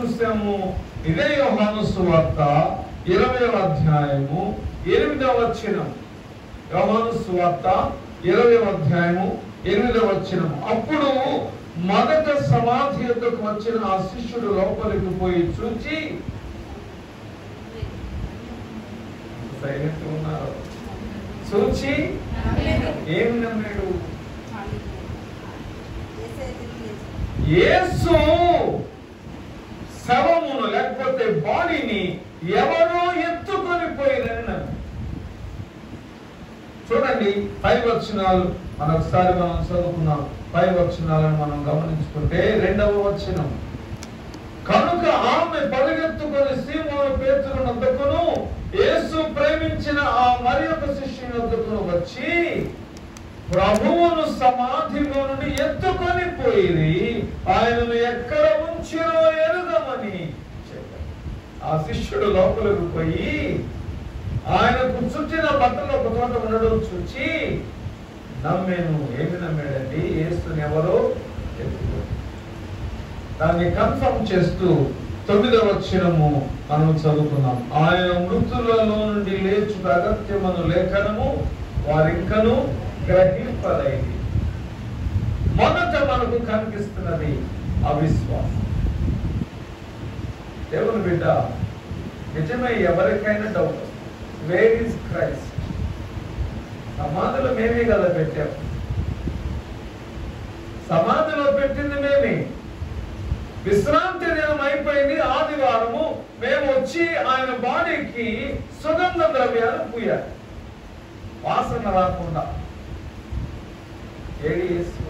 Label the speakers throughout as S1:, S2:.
S1: చూసాము. ఇదే యోహాను సువార్త 20వ అధ్యాయము 8వ వచనం. యోహాను సువార్త 20వ అధ్యాయము 8వ వచనం. అప్పుడు మొదట సమాధి యొద్దకు వచ్చిన ఆ శిష్యుడు లోపలికి పోయి చూచి ఉన్నారు. చూచి ఏమి నమ్మాడు? యేసు శవమును లేకపోతే బాడీని ఎవరో ఎత్తుకొని పోయిరని నమ్మాడు. చూడండి, 5 వచనాలు మనొకసారి మనం చదువుకున్నాం. 5 వచనాలను మనం గమనించుకుంటే 2వ వచనం. కనుక ఆమె పరిగెత్తుకొని సీమోను పేతురు వద్దకును యేసు ప్రేమించిన ఆ మరి ఒక శిష్యుని వద్దకును వచ్చి ప్రభువును సమాధిలో నుండి ఎత్తుకొని పోయి ఆయనను ఎక్కడ ఉంచిరో ఎరుగమని చెప్పారు. ఆ శిష్యుడు లోపలికి పోయి ఆయనకు చుట్టిన బట్టలు ఒక చోట ఉండడం చూచి నమ్మేను. ఏమి నమ్మాడండి? యేసుని ఎవరో ఎత్తుకొని. దాన్ని కన్ఫర్మ్ చేస్తూ 9వ వచనము మనం చదువుకున్నాం. ఆయన మృతులలో నుండి లేచుట అగత్యమను లేఖనము వారింకను గ్రహింపదైంది. మొదట మనకు కనిపిస్తున్నది అవిశ్వాసం. దేవుని బిడ్డ, నిజమే ఎవరికైనా డౌట్, వేర్ ఈజ్ క్రైస్ట్? సమాధిలో మేమే కదా పెట్టాము. సమాధిలో పెట్టింది మేమే. విశ్రాంతి దినం అయిపోయింది, ఆదివారము. మేము వచ్చి ఆయన బాడీకి సుగంధ ద్రవ్యాలు పూయాలి, వాసన రాకుండా. ఏడి యేసు?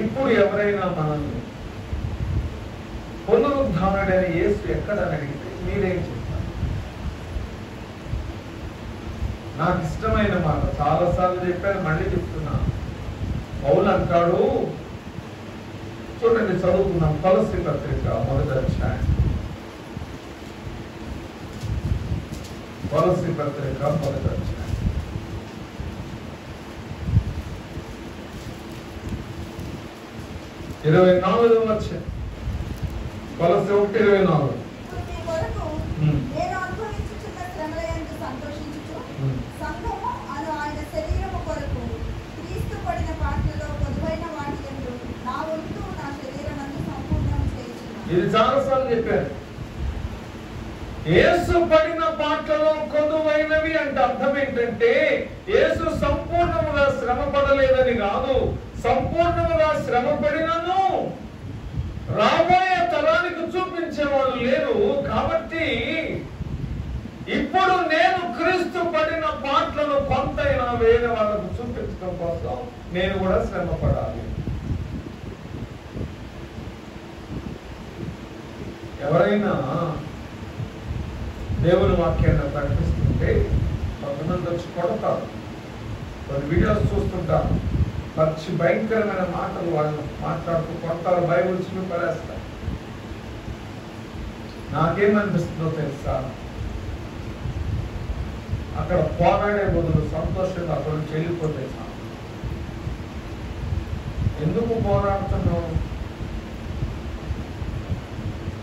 S1: ఇప్పుడు ఎవరైనా మనల్ని పునరుద్ధానుడైన యేసు ఎక్కడని అడిగితే మీరేం చెప్తారు? నాకు ఇష్టమైన మాట, చాలాసార్లు చెప్పాను, మళ్ళీ చెప్తున్నా. పౌలు అంటాడు, చూడండి, చదువుకున్నాం. కొలస్సీ పత్రిక 1వ అధ్యాయం. కొలస్సీ పత్రిక 1వ అధ్యాయం 24వ వచనం. కొలస్సీ 1:24. ఇది చాలాసార్లు చెప్పారు. యేసు పడిన పాటలో కొదువైనవి అంటే అర్థం ఏంటంటే యేసు సంపూర్ణముగా శ్రమ పడలేదని కాదు. సంపూర్ణముగా శ్రమ పడినను రాబోయే తరానికి చూపించేవాళ్ళు లేరు. కాబట్టి ఇప్పుడు నేను క్రీస్తు పడిన పాటలను కొంతైనా వేరే వాళ్ళకు చూపించడం కోసం నేను కూడా శ్రమ పడాలి. ఎవరైనా దేవుని వాక్యాన్ని ప్రకటిస్తుంటే కొంతమంది వచ్చి కొడతారు. కొన్ని వీడియోస్ చూస్తుంటారు, మంచి భయంకరమైన మాటలు వాళ్ళు మాట్లాడుతూ కొడతారు, బైబిల్ చూపలేస్తారు. నాకేమనిపిస్తుందో తెలుసా? అక్కడ పోరాడే బదులు సంతోషంగా అక్కడ నుంచి వెళ్ళిపోతే చాలు. ఎందుకు పోరాడుతున్నావు?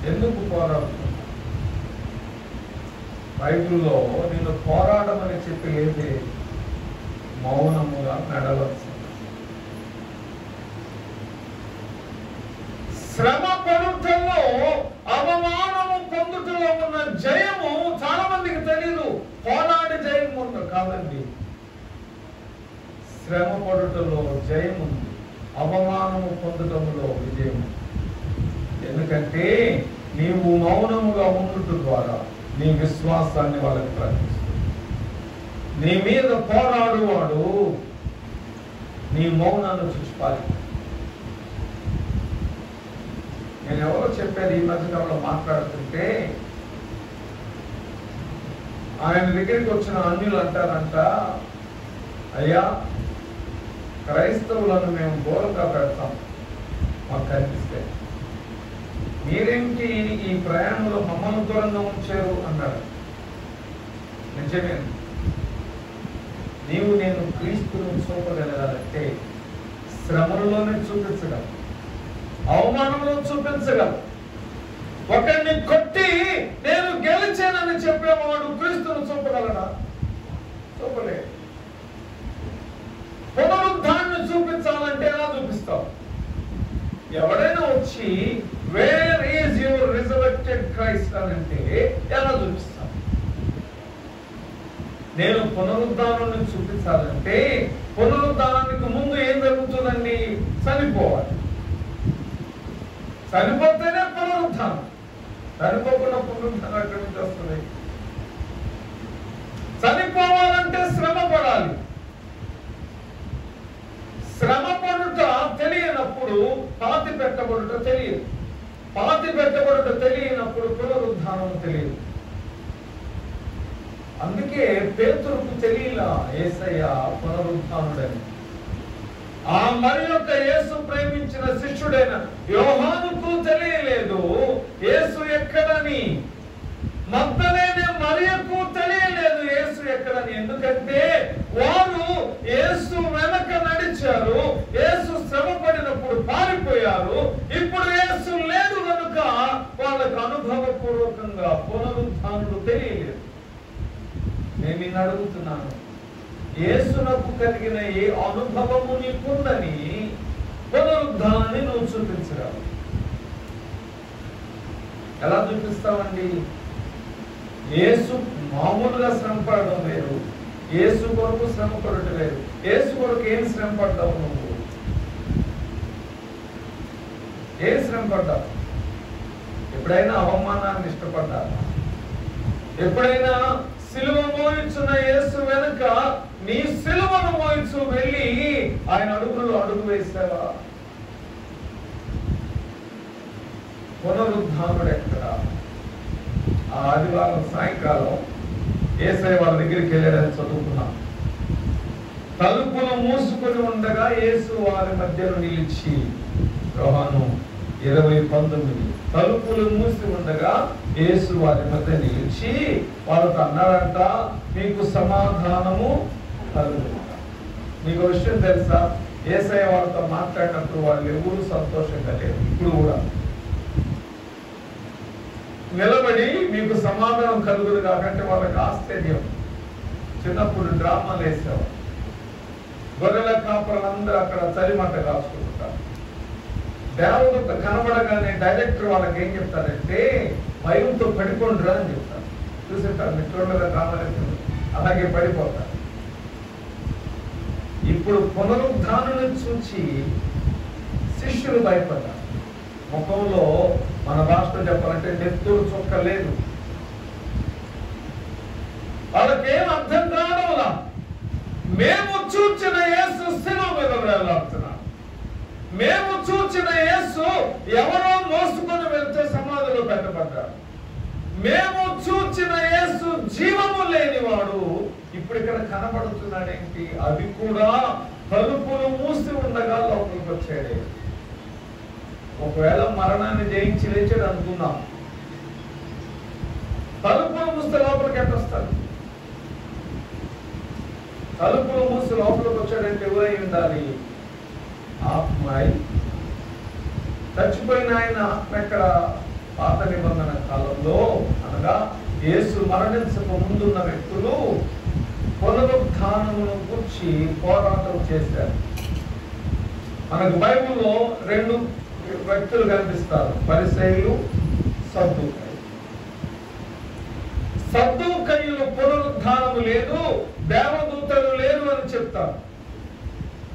S1: ఎందుకు పోరాడుతున్నావు? బైబిల్లో నేను పోరాడమని చెప్పి లేదే, మౌనముగా నడవచ్చు. శ్రమ పడుటలో అవమానము పొందుటలో ఉన్న జయము చాలా మందికి తెలియదు. పోరాడి జయం ఉంది కాదండి. శ్రమ పడుటలో జయం ఉంది, అవమానము పొందటంలో విజయం. ఎందుకంటే నీవు మౌనముగా ఉండుట ద్వారా నీ విశ్వాసాన్ని వాళ్ళకి ప్రకటిస్తుంది. నీ మీద పోరాడువాడు నీ మౌనాన్ని చూసిపాలి. నేను ఎవరో చెప్పారు ఈ మధ్యకాలంలో మాట్లాడుతుంటే, ఆయన దగ్గరికి వచ్చిన అన్యులు అంటారంట, అయ్యా క్రైస్తవులను మేము ఘోరంగా పెడతాం మాకు కనిపిస్తే, మీరేంటి ఈ ప్రయాణంలో మమ్మల్ని దూరంగా ఉంచారు అన్నాడు. నిజమే, నీవు నేను క్రీస్తును చూపగలగాలంటే శ్రమలలోనే చూపించగలం, అవమానంలో చూపించగలం. ఒకరిని కొట్టి నేను గెలిచానని చెప్పేవాడు క్రీస్తును చూపగలడా? చూపలే. పునరుద్ధాన్ని చూపించాలంటే ఎలా చూపిస్తావు? ఎవడైనా వచ్చి wear is your resurrected Christ అని అంటే ఎలా చూపిస్తావు? నేను పునరుద్ధానాన్ని చూపించాలంటే పునరుద్ధానానికి ముందు ఏం జరుగుతుందండి? చనిపోవాలి. చనిపోతేనే పునరుద్ధానం. చనిపోకుండా పునరుద్ధానం ఎక్కడి నుంచి వస్తుంది? చనిపోవాలంటే శ్రమ పడాలి. శ్రమ పడుట తెలియనప్పుడు పాతి పెట్టబడుట తెలియదు. పాతి పెట్టబడుట తెలియనప్పుడు పునరుద్ధానం తెలియదు. అందుకే పేతురుకు తెలియలా యేసయ్య పునరుద్ధానుడని. ఆ మరి యొక్క యేసు ప్రేమించిన శిష్యుడైన యోహానుకు తెలియలేదు యేసు ఎక్కడని. మగ్దలేనే మరియకు తెలియలేదు యేసు ఎక్కడని. ఎందుకంటే వారు యేసు వెనక నడిచారు. యేసు శ్రమ పడినప్పుడు పారిపోయారు. ఇప్పుడు యేసు లేడు కనుక వాళ్ళకు అనుభవపూర్వకంగా పునరుద్ధానుడు తెలియలేదు. నేను నిన్ను అడుగుతున్నాను, యేసునకు కలిగిన ఏ అనుభవము నీకుందని పునరుద్ధానాన్ని నువ్వు చూపించగలవు? ఎలా చూపిస్తావండి? యేసు మామూలుగా శ్రమ పడడం వేరు, యేసు కొరకు శ్రమ పడటం వేరు. యేసు కొరకు ఏం శ్రమ పడ్డావు నువ్వు? ఏం శ్రమ పడ్డావు? ఎప్పుడైనా అవమానాన్ని ఇష్టపడ్డావా? ఎప్పుడైనా సిలువ మోయించున్న యేసు వెనుక నీ సిలువను మోయించు వెళ్ళి ఆయన అడుగులు అడుగు వేసావా? పునరుద్ధానుడు ఎక్కడ? ఆ ఆదివారం సాయంకాలం యేసయ్య వాళ్ళ దగ్గరికి వెళ్ళాడని చదువుకున్నాం. తలుపులు మూసుకొని ఉండగా యేసు వారి మధ్యలో నిలిచి, యోహాను 20:19, తలుపులు మూసి ఉండగా యేసు వారి మధ్య నిలిచి వాళ్ళతో అన్నాడంట, మీకు సమాధానము కలుగును. మీకు విషయం తెలుసా? యేసయ్య వాళ్ళతో మాట్లాడినప్పుడు వాళ్ళు ఎవరు సంతోషంగా లేరు. ఇప్పుడు కూడా నిలబడి మీకు సమాధానం కలుగును కాకంటే వాళ్ళకి ఆశ్చర్యం. చిన్నప్పుడు డ్రామాలు వేసేవారు. గొర్రెల కాపరులందరూ అక్కడ చలిమంట కాచుకుంటారు. దేవదూత కనబడగానే డైరెక్టర్ వాళ్ళకి ఏం చెప్తారంటే భయంతో పడిపోండిరా అని చెప్తారు. చూసేటారు మిత్రులుగా డ్రామాలు అలాగే పడిపోతారు. ఇప్పుడు పునరుద్ధానాన్ని చూసి శిష్యులు భయపడ్డారు. ముఖంలో మన భాషలో చెప్పాలంటే నెత్తురు చుక్క లేదు. వాళ్ళకేం అర్థం కావడంలా. మేము చూచిన యేసు శిలువ మీద వేలాడుతున్నాడు. మేము చూచిన యేసు ఎవరో మోసుకొని వెళ్తే సమాధిలో పెట్టబడ్డాడు. మేము చూచిన యేసు జీవము లేనివాడు ఇప్పుడు ఇక్కడ కనబడుతున్నాడేంటి? అది కూడా తలుపులు మూసి ఉండగా లోపలికి వచ్చాడే. ఒకవేళ మరణాన్ని జయించి లేచాడు అనుకుందాం, తలుపులు మూస్తే లోపలికి ఎట్టొస్తాడు? తలుపులు మూసి లోపలికి వచ్చాడంటే ఎవరై ఉండాలి? ఆత్మాయి. చచ్చిపోయిన ఆయన ఆత్మ ఎక్కడ? పాత నిబంధన కాలంలో అనగా యేసు మరణించక ముందున్న వ్యక్తులు పునరుద్ధానమును గురించి పోరాటం చేశారు. మనకు బైబిల్లో 2 వ్యక్తులు కనిపిస్తారు, పరిసయ్యులు, సద్దూకయ్యులు. సద్దూకయ్యులు పునరుద్ధానము లేదు, దేవదూతలు లేరు అని చెప్తారు.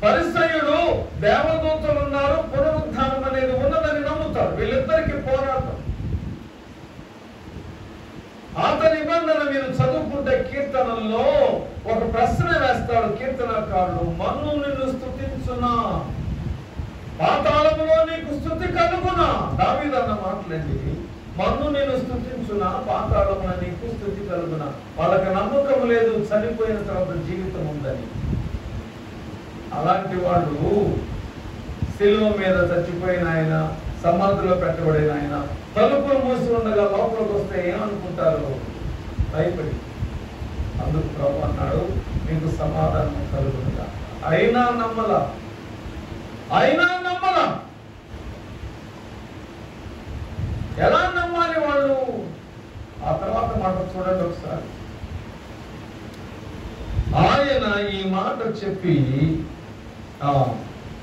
S1: పరిసయ్యుడు దేవదూతలు ఉన్నారు, పునరుద్ధానం అనేది ఉన్నదని నమ్ముతారు. వీళ్ళిద్దరికి పోరాటం. పాత నిబంధన మీరు చదువుకుంటే కీర్తనల్లో ఒక ప్రశ్న వేస్తాడు కీర్తనకారుడు, మన్ను నిన్ను స్తుతించునా, పాతాళములో నీకు స్తుతి కలుగునా. దావీదు అన్న మాటలండి. మన్ను నేను స్తుతించునా, పాతాళమున నీకు స్తుతి కలుగునా. వాళ్ళకి నమ్మకం లేదు చనిపోయిన తర్వాత జీవితం ఉందని. అలాంటి వాళ్ళు శిలువ మీద చచ్చిపోయిన ఆయన, సమాధిలో పెట్టబడిన ఆయన తలుపులు మూసి ఉండగా లోపలికి వస్తే ఏమనుకుంటారు? భయపడి. అందుకు ప్రభు అన్నాడు, మీకు సమాధానం కలుగునుగా. అయినా నమ్మలా. అయినా నమ్మరా. ఎలా నమ్మాలి వాళ్ళు? ఆ తర్వాత మాట చూడండి ఒకసారి. ఆయన ఈ మాట చెప్పి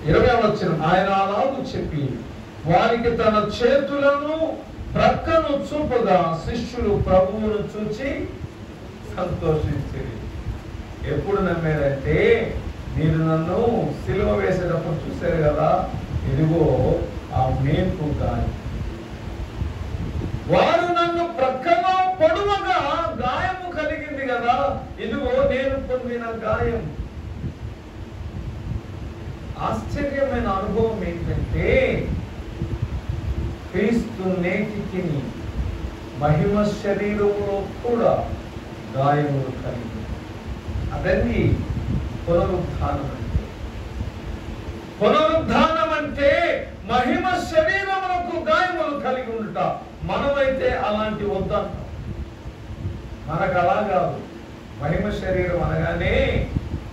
S1: 20వ వచనం, ఆయన అలాగూ చెప్పి వారికి తన చేతులను ప్రక్కను చూపగా శిష్యులు ప్రభువును చూచి సంతోషించారు. ఎప్పుడు నమ్మారంటే, మీరు నన్ను సిలువ వేసేటప్పుడు చూశారు కదా, ఇదిగో ఆ మేపు గాయం. వారు నన్ను ప్రక్కన పొడవగా గాయము కలిగింది కదా, ఇదిగో నేను పొందిన గాయం. ఆశ్చర్యమైన అనుభవం ఏంటంటే, క్రీస్తు నేటికి మహిమ శరీరంలో కూడా గాయములు కలిగి, అదండి పునరుద్ధానం అంటే. పునరుద్ధానం అంటే మహిమ శరీరములకు గాయములు కలిగి ఉంట. మనమైతే అలాంటి వద్దంటాం. మనకు అలా కాదు. మహిమ శరీరం అనగానే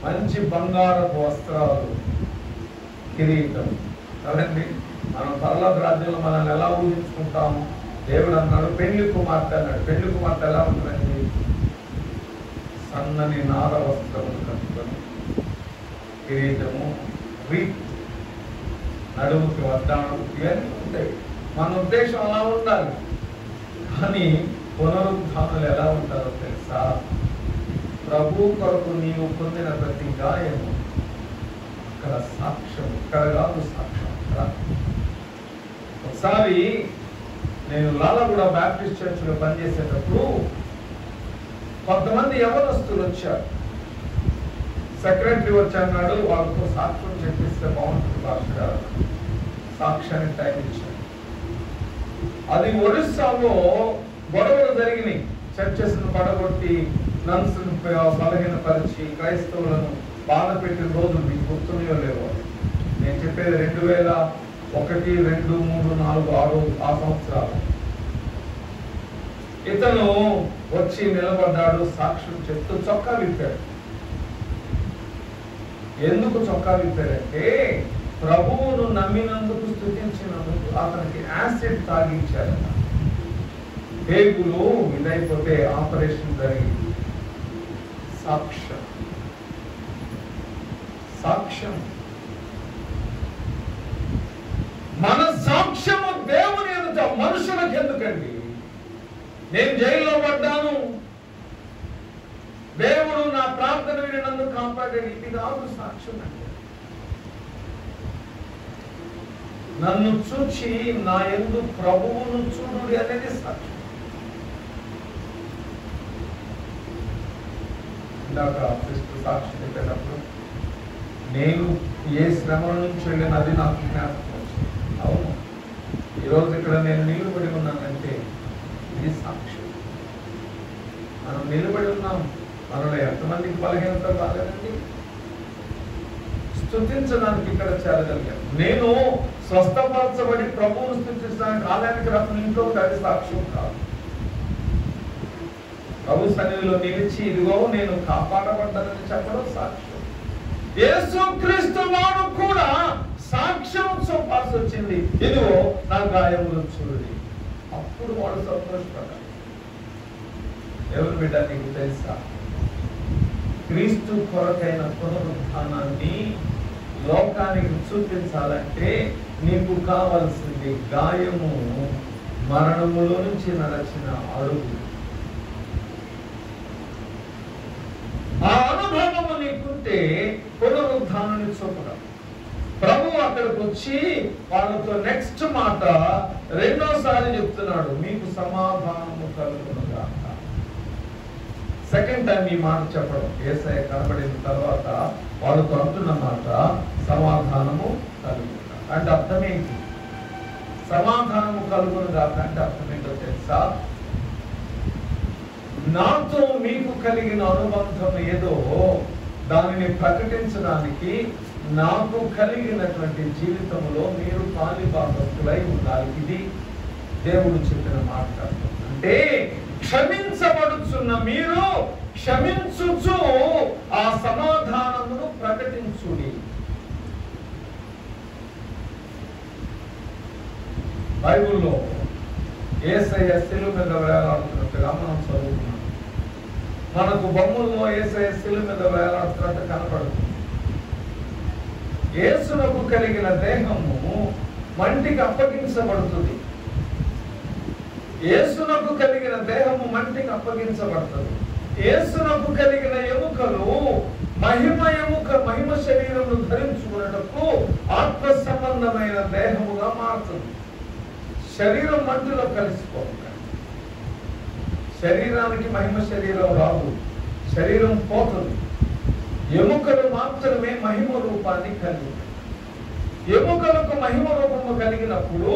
S1: మంచి బంగారపు వస్త్రాలు, కిరీటం కదండి. మనం పరలోక రాజ్యంలో మనల్ని ఎలా ఊహించుకుంటాము? దేవుడు అన్నాడు, పెళ్లి కుమార్తె అన్నాడు. పెళ్లి కుమార్తె ఎలా ఉంటుందండి? సన్నని నార వస్త్రములు కట్టుకొని, కిరీటము, నడుముకి వడ్డాణం, ఇవన్నీ ఉంటాయి. మన ఉద్దేశం అలా ఉండాలి. కానీ పునరుద్ధానులు ఎలా ఉంటారో తెలుసా? ప్రభు కొరకు నీవు పొందిన ప్రతి గాయము అక్కడ సాక్ష్యం, ఇక్కడ కాదు సాక్ష్యం. అక్కడ ఒకసారి నేను లాలగూడ బ్యాప్టిస్ట్ చర్చిలో పనిచేసేటప్పుడు కొంతమంది యవనస్తులు వచ్చారు. సెక్రటరీ వచ్చాడు, వాళ్ళతో సాక్ష్యం చెప్పిస్తే బాగుంటుంది భాషగా. సాక్ష్యానికి టైం ఇచ్చారు. అది ఒరిస్సాలో గొడవలు జరిగినాయి. చర్చెస్ను పడగొట్టి, నన్స్ను బలహీనపరిచి, క్రైస్తవులను బాధ పెట్టిన రోజులు మీకు గుర్తున్నాయో లేవో? నేను చెప్పేది 2001, 2, 3, 4, 6 ఆ సంవత్సరాలు. ఇతను వచ్చి నిలబడ్డాడు, సాక్ష్యం చెప్తూ చొక్కా విప్పాడు. ఎందుకు చొక్కా విప్పాడంటే, ప్రభువును నమ్మినందుకు, స్తుతించినందుకు అతనికి యాసిడ్ తాగించాడు. పేగులు ఇదైపోతే ఆపరేషన్ జరిగింది. సాక్ష్యం, సాక్ష్యం. మన సాక్ష్యము దేవుని ఎదుట, మనుషులకు ఎందుకండి? నేను జైల్లో పడ్డాను, దేవుడు నా ప్రార్థన వినందుకు కాపాడాడు, ఇది కాదు సాక్ష్యం అంటే. నన్ను చూచి నా యందు ప్రభువును చూడు అనేది సాక్ష్యం. ఇందాక క్రీస్తు సాక్షి చెప్పేటప్పుడు నేను ఏ శ్రమల నుంచి వెళ్ళినది నాకు జ్ఞాపకం వచ్చింది. అవును, ఈరోజు ఇక్కడ నేను నిలబడి ఉన్నానంటే ఇది సాక్ష్యం. మనం నిలబడి ఉన్నాం. మనలో ఎంతమందికి బలహీనత రాలేదండి? స్తుతించడానికి ఇక్కడ చేరగలిగాను. నేను స్వస్థపరచబడి ప్రభువును స్తుతించడానికి ఆలయానికి రాకుండా ఇంట్లో అది సాక్ష్యం కాదు. ప్రభు సన్నిధిలో నిలిచి ఇదిగో నేను కాపాడబడ్డానని చెప్పడం సాక్ష్యం. యేసుక్రీస్తు వాడు కూడా సాక్ష్యం చూపాల్సి వచ్చింది. ఇదిగో నా గాయములు చూడండి. అప్పుడు వాడు సంతోషపడ్డాడు. ఎవరు బిడ్డ నీకు తెలుసా? క్రీస్తు కొరకైన పునరుద్ధానాన్ని లోకానికి చూపించాలంటే నీకు కావాల్సింది గాయము, మరణములో నుంచి నడచిన అడుగు. ఆ అనుభవము నీకుంటే పునరుద్ధానాన్ని చూపడం. ప్రభు అక్కడికి వచ్చి వాళ్ళతో నెక్స్ట్ మాట రెండోసారి చెప్తున్నాడు, మీకు సమాధానము కలుగునుగాక. సెకండ్ టైం ఈ మాట చెప్పడం. యేసయ్య కనబడిన తర్వాత వాళ్ళతో అంటున్న మాట సమాధానము కలుగునుగాక అంటే అర్థం ఏంటి? సమాధానము కలుగునుగాక అంటే అర్థం ఏంటో తెలుసా? నాతో మీకు కలిగిన అనుబంధం ఏదో దానిని ప్రకటించడానికి నాకు కలిగినటువంటి జీవితంలో మీరు పాలిభాగస్తులై ఉండాలి. ఇది దేవుడు చెప్పిన మాట. అంటే క్షమించబడుచున్న మీరు క్షమించుచు ఆ సమాధానమును ప్రకటించుడి. బైబిల్లో యేసయ్య శిలువ మీద వేలాడుతున్నట్టుగా మనం చదువుతున్నాం. మనకు బొమ్మల్లో యేసయ్య శిలువ మీద వేలాడుతున్నట్టు కనపడుతుంది. యేసునకు కలిగిన దేహము మంటికి అప్పగించబడుతుంది. యేసునకు కలిగిన దేహము మంటికి అప్పగించబడుతుంది. యేసునకు కలిగిన ఎముకలు మహిమ శరీరమును ధరించుకున్నటకు ఆత్మ సంబంధమైన దేహముగా మారుతుంది. శరీరం మంటిలో కలిసిపోతుంది. శరీరానికి మహిమ శరీరం రాదు, శరీరం పోతుంది. ఎముకలు మాత్రమే మహిమ రూపాన్ని కలిగి, ఎముకలకు మహిమ రూపము కలిగినప్పుడు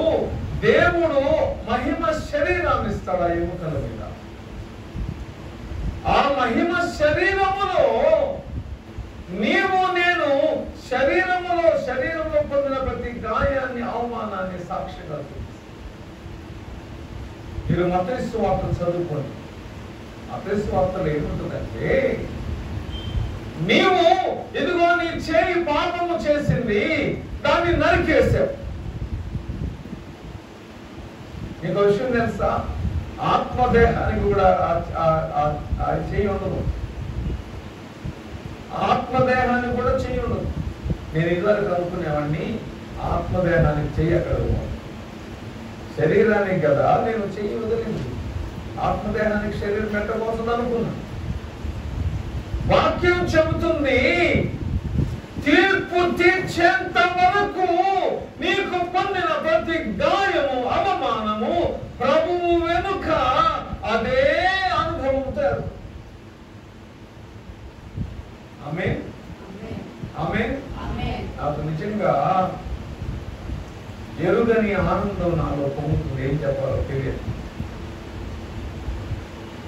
S1: దేవుడు మహిమ శరీరాన్ని ఇస్తాడు ఆ ఎముకల మీద. ఆ మహిమ శరీరములో నీవు నేను శరీరంలో పొందిన ప్రతి గాయాన్ని, అవమానాన్ని సాక్షిగా చూపిస్తాం. మీరు మత్తయి సువార్త చదువుకోండి. మత్తయి సువార్తలో ఏముంటుందంటే, నీవు ఇదిగో నీ చేయి పాపము చేసింది, దాన్ని నరికేసావు. నీకు విషయం తెలుసా? ఆత్మదేహానికి కూడా చేయి ఉండదు. ఆత్మదేహానికి కూడా చెయ్యి ఉండదు. నేను ఇదివరకు అనుకునేవాడిని ఆత్మదేహానికి చెయ్యి అక్కడ శరీరానికి కదా నేను చెయ్యి వదిలింది, ఆత్మదేహానికి శరీరం పెట్టబోతుంది అనుకున్నా. వాక్యం చెబుతుంది, తీర్పు తీర్చేంత వరకు నీకు పొందిన ప్రతి గాయము, అవమానము ప్రభువు వెనుక అదే అనుభవంతో. ఆమేన్, ఆమేన్. నాకు నిజంగా ఎరుగని ఆనందం నాలో పొందుతుంది. ఏం చెప్పాలో తెలియదు.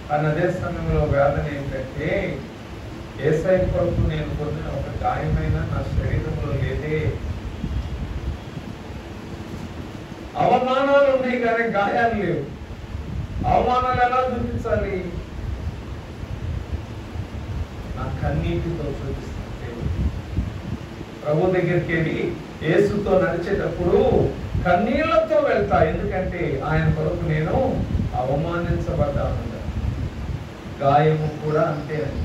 S1: కానీ అదే సమయంలో వేదన ఏంటంటే, యేసయ్య కొరకు నేను పొందిన ఒక గాయమైన నా శరీరంలో లేదే. అవమానాలు ఉన్నాయి కానీ గాయాలు లేవు. అవమానాలు ఎలా చూపించాలి? నా కన్నీటితో చూపిస్తాను. ప్రభు దగ్గరికి వెళ్ళి యేసుతో నడిచేటప్పుడు కన్నీళ్లతో వెళ్తా. ఎందుకంటే ఆయన కొరకు నేను అవమానించబడ్డాను. గాయము కూడా అంతేనండి.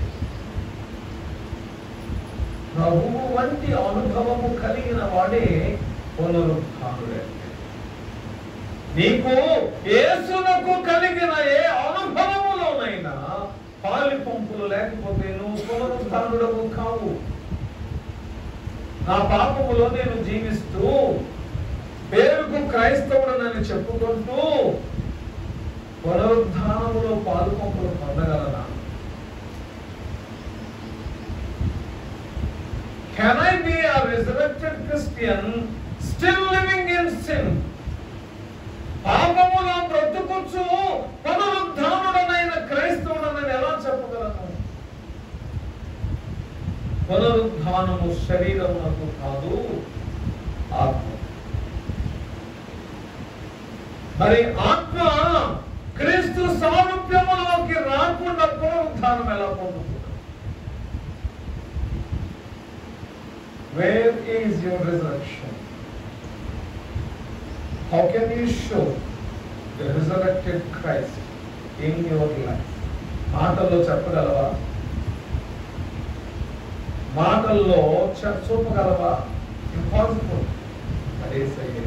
S1: ప్రభువు వంటి అనుభవము కలిగిన వాడే పునరుత్థానుడే. నీకు యేసునకు కలిగిన ఏ అనుభవములోనైనా పాలి పంపులు లేకపోతే నువ్వు పునరుత్థానుడవు కావు. నా పాపములో నేను జీవిస్తూ పేరుకు క్రైస్తవుడనని చెప్పుకుంటూ పునరుద్ధానములో పాలు పంపులు పొందగలనా? Can I be a resurrected Christian still living in sin? పాపములో బ్రతుకుచు పునరుద్ధానుడనైన క్రైస్తవుడనని ఎలా చెప్పగలను? పునరుద్ధానము శరీరమునకు కాదు, ఆత్మ. మరి ఆత్మ క్రీస్తు సారూప్యములోకి రాకుండా పునరుద్ధానం ఎలా పొందుతుంది? Where is your resurrection? How can you show the resurrected Christ in your life? మాటల్లో చెప్పగలవా? మాటల్లో చూపగలవా? ఇంపాసిబుల్. అదే సరే,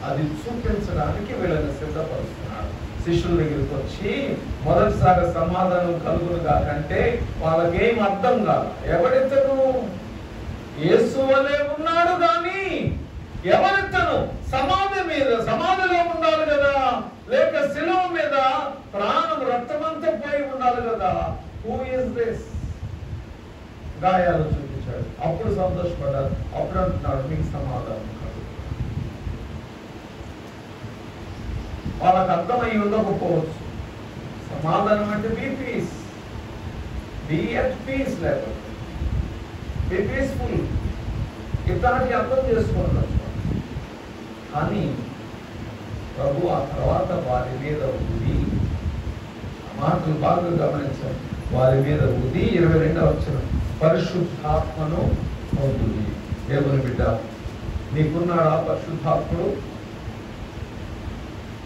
S1: అది చూపించడానికి వీళ్ళని సిద్ధపరుస్తున్నాడు. శిష్యుల దగ్గరికి వచ్చి మొదటిసారి సమాధానం కలుగును కాకంటే వాళ్ళకేం అర్థం కాదు. ఎవరితను? యేసు వలే ఉన్నాడు కానీ ఎవరితను? సమాధిలో ఉండాలి కదా, లేక శిలువ మీద ప్రాణం రక్తమంతా పోయి ఉండాలి కదా. Who is this? గాయాలు చూపించాడు. అప్పుడు సంతోషపడ్డారు. అప్పుడు అంటున్నాడు మీకు సమాధానం కాదు. వాళ్ళకి అర్థమై ఉండకపోవచ్చు. సమాధానం అంటే be peace, be at peace, లేకపోతే బీ పీస్ఫుల్. ఇతనికి అర్థం చేసుకున్నాడు. కానీ ప్రభు ఆ తర్వాత వారి మీద ఊది, మాటలు బాగా గమనించారు, వారి మీద ఊది 22వ వచనం, పరిశుద్ధాత్మను పొందుడి. దేవుని బిడ్డ, నీకున్నాడా పరిశుద్ధాత్ముడు?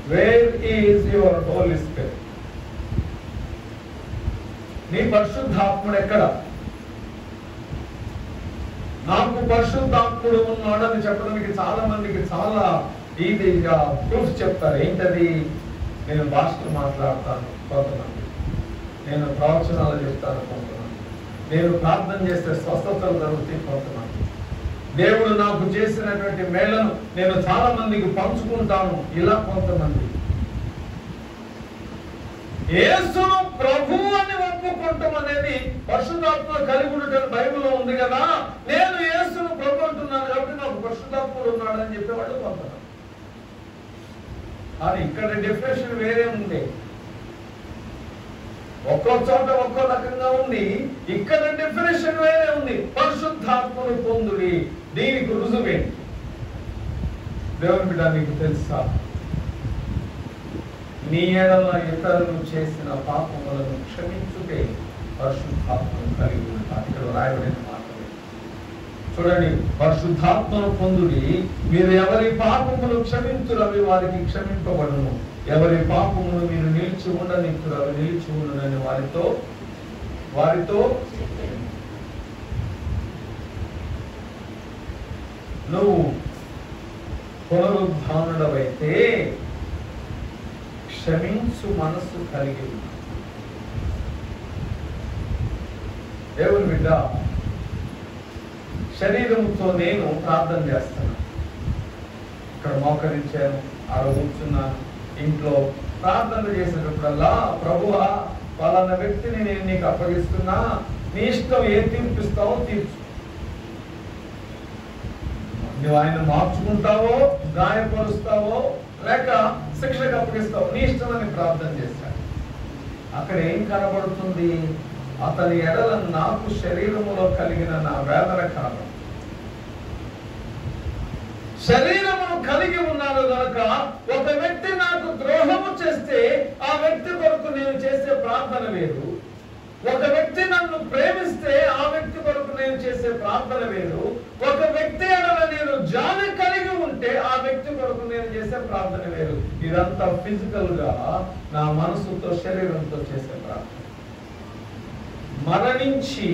S1: Where is your holy spirit? నీ పరిశుద్ధాత్ముడు ఎక్కడ? నాకు పరిశుద్ధాత్ముడు ఉన్నాడని చెప్పడానికి చాలా మందికి చాలా ఈజీగా ప్రూఫ్ చెప్తారు. ఏంటది? నేను భాషలు మాట్లాడతాను కొంతమంది, నేను ప్రవచనాలు చెప్తాను కొంతమంది, నేను ప్రార్థన చేస్తే స్వస్థతలు జరుగుతాయి కొంతమంది, దేవుడు నాకు చేసినటువంటి మేళను నేను చాలా మందికి పంచుకుంటాను ఇలా కొంతమంది. యేసును ప్రభు అని ఒప్పుకుంటాం అనేది పరిశుద్ధాత్మ కలిగి ఉండటం బైబిల్లో ఉంది కదా. నేను యేసును ప్రభు అంటున్నాను కాబట్టి నాకు పరిశుద్ధాత్ముడు ఉన్నాడని చెప్పేవాళ్ళు కొంతమంది. కానీ ఇక్కడ డెఫినేషన్ వేరే ఉంది. ఒక్కో చోట ఒక్కో రకంగా ఉంది, ఇక్కడ డెఫినేషన్ వేరే ఉంది. పరిశుద్ధాత్మను పొందుడి. దీనికి రుజువేంటి? దేవుని బిడ్డ, నీకు తెలుసా? నీ ఎడల ఇతరులు చేసిన పాపములను క్షమించుటే పరిశుద్ధాత్మను కలిగి ఉంటారు. ఇక్కడ రాయబడిన మాటలు చూడండి. పరిశుద్ధాత్మను పొందుడి. మీరు ఎవరి పాపములు క్షమించురు అవి వారికి క్షమింపబడును, ఎవరి పాపమును మీరు నిలిచి ఉండనిచ్చురు అవి నిలిచి ఉండునని వారితో నువ్వు పునరుద్ధానుడవైతే క్షమించు మనస్సు కలిగి ఉన్నా. దేవుని బిడ్డ, శరీరంతో నేను ప్రార్థన చేస్తాను. ఇక్కడ మోకరించాను, ఆడ కూర్చున్నాను, ఇంట్లో ప్రార్థన చేసేటప్పుడల్లా ప్రభువా పలానా వ్యక్తిని నేను నీకు అప్పగిస్తున్నా, నీ ఇష్టం ఏం తీర్పిస్తావో తీర్చు. నువ్వు ఆయన మార్చుకుంటావో, గాయపరుస్తావో, లేక శిక్షకు అప్పగిస్తావు, నీ ఇష్టమని ప్రార్థన చేశాడు. అక్కడ ఏం కనబడుతుంది? అతని ఎడల నాకు శరీరములో కలిగిన నా వేదన కారణం. శరీరమును కలిగి ఉన్నాను కనుక ఒక వ్యక్తి నాకు ద్రోహము చేస్తే ఆ వ్యక్తి కొరకు నేను చేసే ప్రార్థన వేరు, ఒక వ్యక్తి నన్ను ప్రేమిస్తే ఆ వ్యక్తి కొరకు నేను చేసే ప్రార్థన వేరు, ఒక వ్యక్తి ఎడల నేను జాలి కలిగి ఉంటే ఆ వ్యక్తి కొరకు నేను చేసే ప్రార్థన వేరు. ఇదంతా ఫిజికల్ గా నా మనసుతో శరీరంతో చేసే ప్రార్థన. మరణించి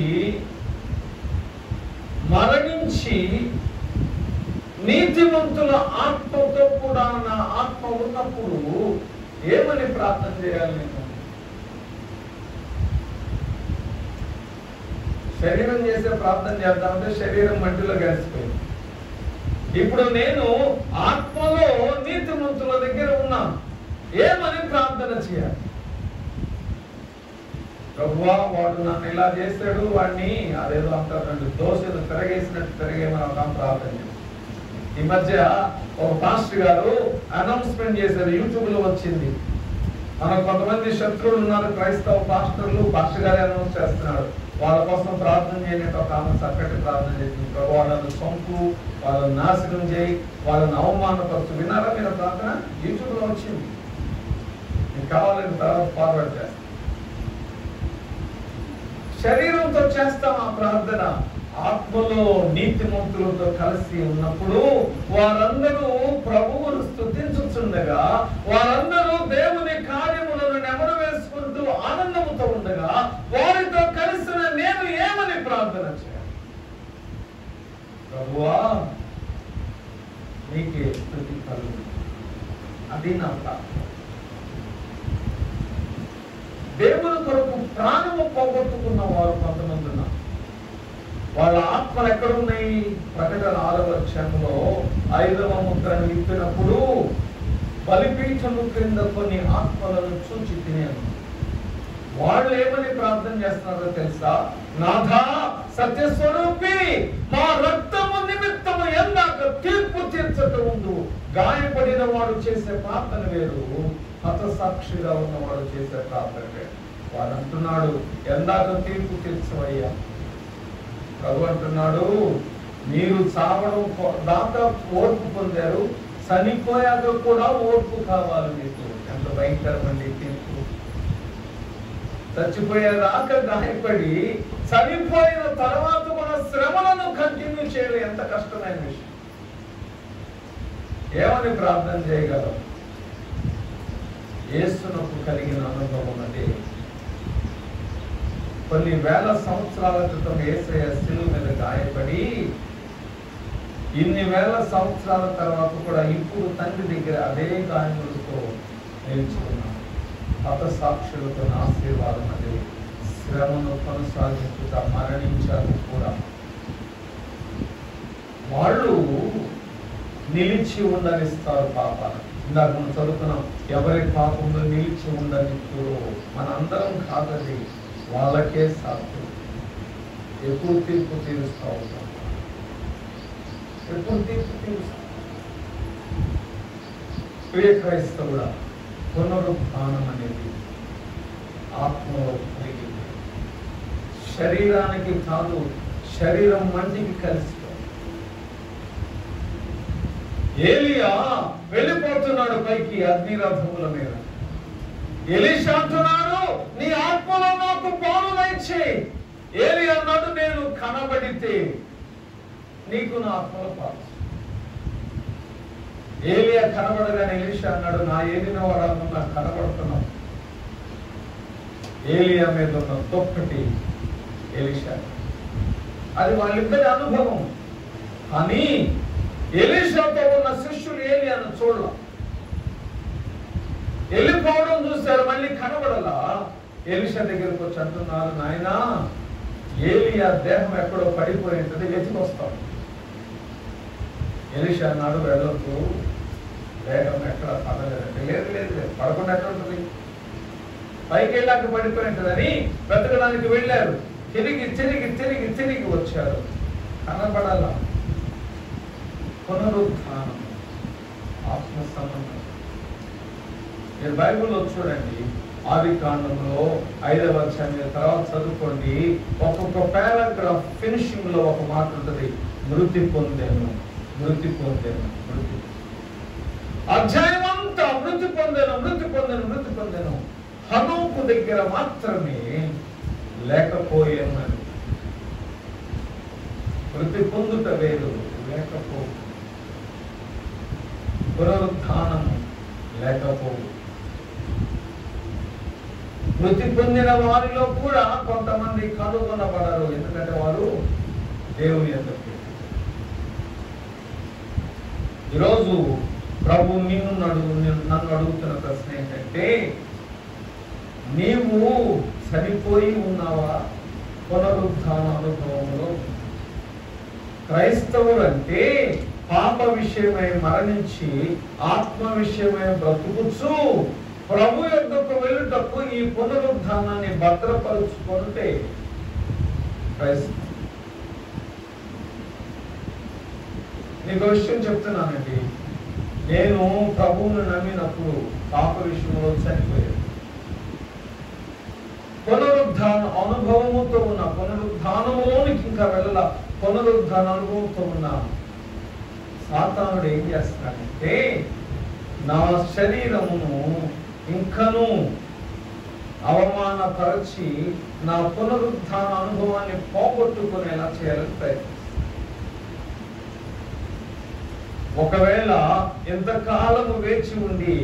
S1: నీతిమంతుల ఆత్మతో కూడా నా ఆత్మ ఉన్నప్పుడు ఏమని ప్రార్థన చేయాలి? నేను శరీరం చేసే ప్రార్థన చేద్దామంటే శరీరం మట్టిలో కలిసిపోయింది. ఇప్పుడు నేను ఆత్మలో నీతిమంతుల దగ్గర ఉన్నాను, ఏమని ప్రార్థన చేయాలి? ప్రభువా వాడు నన్ను ఇలా చేశాడు, వాడిని అదేదో అంటారు దోశలు తిరగేసినట్టు తిరగేమని ఒక ప్రార్థన చేస్తాను. ఈ మధ్య ఒక పాస్టర్ గారు అనౌన్స్మెంట్ చేశారు, యూట్యూబ్ లో వచ్చింది. మనకు కొంతమంది శత్రువులు ఉన్నారు, క్రైస్తవ పాస్టర్లు. పాస్టర్ గారు అనౌన్స్ చేస్తున్నాడు, వాళ్ళ కోసం ప్రార్థన చేయనట్టు ఒక ఆమె చక్కటి ప్రార్థన చేసింది. ప్రభు వాళ్ళను చంపు, వాళ్ళని నాశనం చేయి, వాళ్ళని అవమానపరచు. విన్నారా మీరు ప్రార్థన? యూట్యూబ్ లో వచ్చింది, మీకు కావాలని తర్వాత ఫార్వర్డ్ చేస్తాం. శరీరంతో చేస్తాం ఆ ప్రార్థన. ఆత్మలో నీతిమంతులతో కలిసి ఉన్నప్పుడు వారందరూ ప్రభువును స్తుతించుచుండగా, వారందరూ దేవుని కార్యములను నెమరు వేసుకుంటూ ఆనందముతో ఉండగా, వారితో కలిసిన నేను ఏమని ప్రార్థన చేయాలి? ప్రభువా నీకే స్తుతి కలుగు. అది నా ప్రార్థన. దేవుని కొరకు ప్రాణము పోగొట్టుకున్న వారు కొంతమంది ఉన్నారు. వాళ్ళ ఆత్మలు ఎక్కడున్నాయి? ప్రకటన 6వ అధ్యాయంలో 5వ ముద్రను విప్పినప్పుడు బలిపీఠము క్రింద కొన్ని ఆత్మలను చూచి తినేను. వాళ్ళు ఏమని ప్రార్థన చేస్తున్నారో తెలుసా? నాథా సత్యస్వరూపి, మా రక్తము నిమిత్తము ఎందాక తీర్పు తీర్చటం ఉండు. గాయపడిన వాడు చేసే ప్రార్థన వేరు, హతసాక్షిగా ఉన్నవాడు చేసే ప్రార్థన వేరు. వాడు అంటున్నాడు, ఎందాక తీర్పు తీర్చవయ్యా. ప్రభు అంటున్నాడు, మీరు చావడం దాకా ఓర్పు పొందారు, చనిపోయాక కూడా ఓర్పు కావాలి మీకు. ఎంత భయంకరమండి తీర్పు! చచ్చిపోయేదాకా గాయపడి చనిపోయిన తర్వాత మన శ్రమలను కంటిన్యూ చేయడం ఎంత కష్టమైన విషయం. ఏమని ప్రార్థన చేయగలం? యేసునకు కలిగిన అనుభవం అదే. కొన్ని వేల సంవత్సరాల క్రితం యేసయ్య శిలువ మీద గాయపడి ఇన్ని వేల సంవత్సరాల తర్వాత కూడా ఇప్పుడు తండ్రి దగ్గర అదే గాయములతో నిలుచుకున్నాను. హత సాక్షులతో ఆశీర్వాదం అదే. శ్రమను కొనసాగించుట మరణించారు కూడా. వాళ్ళు నిలిచి ఉండనిస్తారు పాపాలు. ఇందాక మనం చదువుతున్నాం, ఎవరి పాపంలో నిలిచి ఉండనిప్పుడు మనందరం కాదని వాళ్ళకే సాధ్యం. ఎప్పుడు తీర్పు తీరుస్తా ఉంటాం, ఎప్పుడు తీర్పు తీరుస్తాం. ప్రియ క్రైస్తవుడా, పునరుత్థానం అనేది ఆత్మలో కలిగింది. శరీరానికి కాదు, శరీరం మంటికి కలిసి. ఏలియా వెళ్ళిపోతున్నాడు పైకి అగ్నిరథముల మీద. ఎలీషా అంటున్నాడు, నీ ఆత్మలో నాకు పాలు దయచేయి. ఏలియా అన్నాడు, నేను కనబడితే నీకు నా ఆత్మలో పాలు. ఏలియా కనబడగానే ఎలీషా అన్నాడు, నా ఏలిన వాడు నాకు కనబడుతున్నావు. ఏలియా మీద ఉన్న తొక్కటి ఎలీషా, అది వాళ్ళిద్దరి అనుభవం. కానీ ఎలీషాతో ఉన్న శిష్యులు ఏలియాను చూడాల, వెళ్ళిపోవడం చూశారు, మళ్ళీ కనబడలా. ఎలీషా దగ్గరకు వచ్చి అంటున్నారు, నాయనా ఏలియా దేహం ఎక్కడో పడిపోయి ఉంటుంది, వెతికొస్తాం. ఎలీషా అన్నాడు, వెళ్ళొద్దు, దేహం ఎక్కడ పడలేదంటే. లేదు లేదు లేదు, పడకుండా ఎక్కడ ఉంటుంది, పైకి వెళ్ళాక పడిపోయి ఉంటుందని వెతకడానికి వెళ్ళారు. తిరిగి తిరిగి తిరిగి తిరిగి వచ్చారు, కనబడాల. పునరుత్థానం ఆత్మ సంబంధం. మీరు బైబిల్లో చూడండి, ఆది కాండంలో 5వ అధ్యాయం తర్వాత చదువుకోండి. ఒక్కొక్క పారాగ్రాఫ్ ఫినిషింగ్ లో ఒక మాట ఉంటుంది, మృతి పొందాను, మృతి పొందాను, మృతి. అధ్యాయం అంతా మృతి పొందాను, మృతి పొందాను, మృతి పొందాను. హనోకు దగ్గర మాత్రమే లేకపోయాను అని. మృతి పొందుట వేరు, లేకపో పునరుత్థానము లేకపోవు. మృతి పొందిన వారిలో కూడా కొంతమంది కనుగొనబడరు, ఎందుకంటే వారు దేవుని యొద్దకు. ఈరోజు ప్రభు నన్ను అడుగుతున్న ప్రశ్న ఏంటంటే, నీవు చనిపోయి ఉన్నావా పునరుత్థాన అనుభవంలో? క్రైస్తవులు అంటే పాప విషయమై మరణించి ఆత్మ విషయమై బ్రతుకుచు ప్రభు యొద్దకు వెళ్ళుటకు ఈ పునరుద్ధానాన్ని భద్రపరుచుకుంటే క్రైస్తవం. నీకు విషయం చెప్తున్నానండి, నేను ప్రభువును నమ్మినప్పుడు పాప విషయంలో చనిపోయాను. పునరుద్ధాన అనుభవముతో ఉన్న, పునరుద్ధానంలోనికి ఇంకా వెళ్ళాల, పునరుద్ధాన అనుభవంతో ఉన్న సాతానుడు ఏం చేస్తాడంటే, నా శరీరమును ఇంకను అవమానపరచి నా పునరుద్ధాన అనుభవాన్ని పోగొట్టుకునేలా చేయాలని ప్రయత్నిస్తాను. ఒకవేళ ఎంతకాలము వేచి ఉండి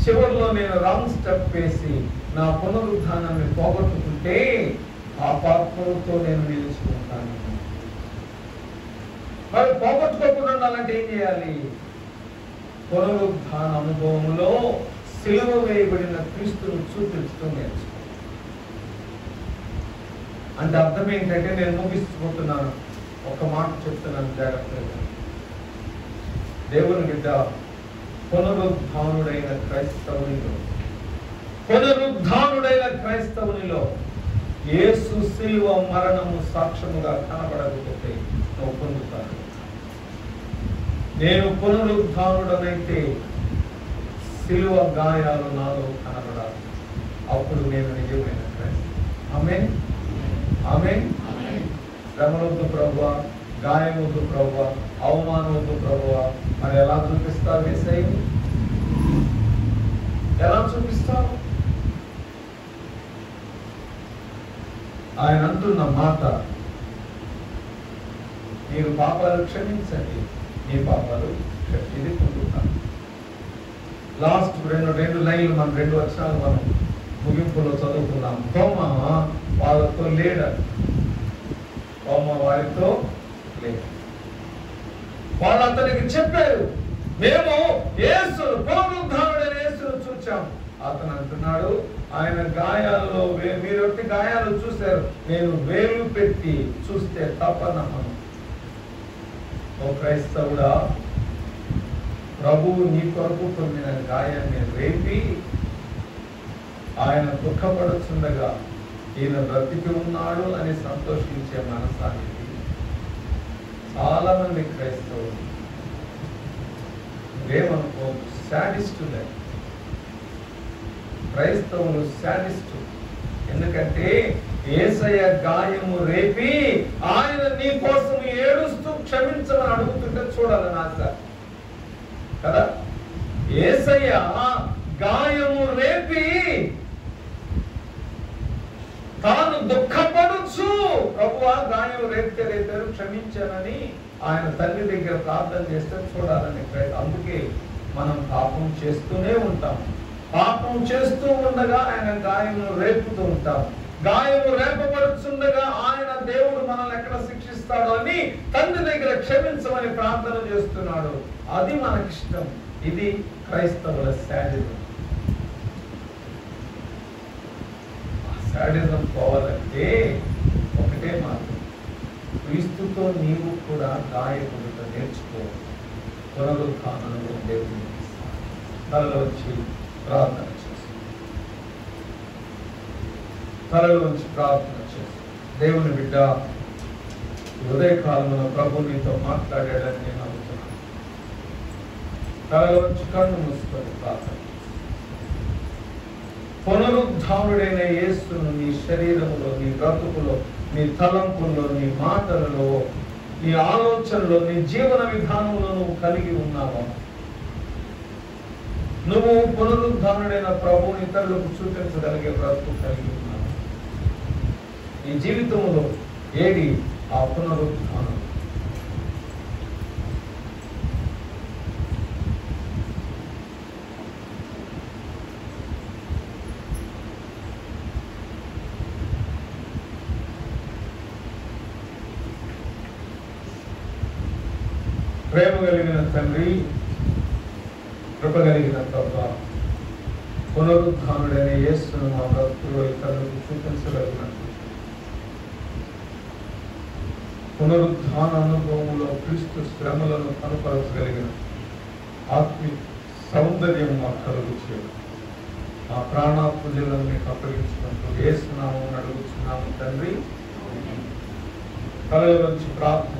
S1: చివరిలో నేను రాంగ్ స్టెప్ వేసి నా పునరుద్ధానాన్ని పోగొట్టుకుంటే ఆ పాత్రతో నేను నిలుచుకుంటాను. మరి పోగొట్టుకోకుండా ఉండాలంటే ఏం చేయాలి? పునరుద్ధాన అనుభవంలో సిలువ వేయబడిన క్రీస్తును చూపించడం నేర్చుకో. అంటే అర్థం ఏంటంటే, నేను ముగిస్తుపోతున్నాను, ఒక మాట చెప్తున్నాను జాగ్రత్తగా. దేవుని బిడ్డ, పునరుద్ధానుడైన క్రైస్తవునిలో యేసు సిలువ మరణము సాక్ష్యముగా కనబడకపోతే నువ్వు పొందుతాను. నేను పునరుద్ధానుడనైతే సిలువ గాయాలు నాలో కనబడాలి, అప్పుడు నేను నిజమైన క్రైస్తవుడు. ఆమేన్, ఆమేన్. శ్రమలొద్దు ప్రభువా, గాయం వద్దు ప్రభువా, అవమానం వద్దు ప్రభువా. మరి ఎలా చూపిస్తావు యేసయ్యని? ఎలా చూపిస్తావు? ఆయన అంటున్న మాట, మీరు పాపాలు క్షమించండి, మీ పాపాలు ఇది పొందుతాను. లాస్ట్ రెండు లైన్లు మనం 2 వచనాలు మనం ముగింపులో చదువుకున్నాం. తోమ వాళ్ళతో లేడు, తోమ వారితో లేదు. వాళ్ళు అతనికి చెప్పారు, మేము యేసును, పునరుద్ధానుడైన యేసును చూచాం. అతను అంటున్నాడు, ఆయన గాయాల్లో మీరు వచ్చి గాయాలు చూశారు, నేను వేలు పెట్టి చూస్తే తప్ప నమ్మను. ఓ క్రైస్తవుడా, ప్రభువు నీ కొరకు పొందిన గాయాన్ని రేపి ఆయన దుఃఖపడుచుండగా ఈయన బ్రతికి ఉన్నాడు అని సంతోషించే మనసానికి చాలా మంది క్రైస్తవులు ఏమనుకో శాడిస్టులే. క్రైస్తవులు శాడిస్టు. ఎందుకంటే యేసయ్య గాయము రేపి ఆయన నీ కోసం ఏడుస్తూ క్షమించమని అడుగుతుంటే చూడాలని ఆశ కదా. యేసయ్య గాయము రేపి తాను దుఃఖపడుచు, ప్రభువా గాయం రేపితే రేపారు, క్షమించానని ఆయన తండ్రి దగ్గర ప్రార్థన చేస్తే చూడాలని. అందుకే మనం పాపం చేస్తూనే ఉంటాం. పాపం చేస్తూ ఉండగా ఆయన గాయమును రేపుతూ ఉంటాం. గాయము రేపబడుచుండగా ఆయన దేవుడు మనల్ని ఎక్కడ శిక్షిస్తాడో అని తండ్రి దగ్గర క్షమించమని ప్రార్థన చేస్తున్నాడు. అది మనకిష్టం. ఇది క్రైస్తవుల శాడిజం. శాడిజం పోవాలంటే ఒకటే మార్గం, క్రీస్తుతో నీవు కూడా గాయకుడితో నేర్చుకో. పునరుత్థానంలో దేవుని తలలో వచ్చి ప్రార్థన చేసి, తలలో వచ్చి ప్రార్థన చేసి, దేవుని బిడ్డ ఉదయకాలంలో ప్రభు నీతో మాట్లాడాడని నేను నమ్ముతున్నాను. తలలో వచ్చి కన్ను మూసుకొని ప్రార్థన. పునరుద్ధానుడైన యేసును నీ శరీరములో, నీ బ్రతుకులో, నీ తలంపుల్లో, నీ మాటలలో, నీ ఆలోచనలో, నీ జీవన విధానంలో నువ్వు కలిగి ఉన్నావా? నువ్వు పునరుద్ధానుడైన ప్రభువుని ఇతరులకు చూపించగలిగే బ్రతుకు కలిగి ఉన్నావు? నీ జీవితంలో ఏది ఆ పునరుద్ధానం? ప్రేమ కలిగిన తండ్రి, కృప కలిగిన ప్రభు, పునరుద్ధానుడైన యేసును మా బ్రతుకులో ఇతరులకు చూపించగలిగినట్టు, పునరుద్ధాన అనుభవంలో క్రీస్తు శ్రమలను కనపరచగలిగిన ఆత్మిక సౌందర్యం మాకు కలుగు చేయడం. ఆ ప్రాణాత్మజలను మీకు అప్పగించుకుంటూ యేసు నామమున అడుగుచున్నాము తండ్రి. కలల నుంచి ప్రార్థన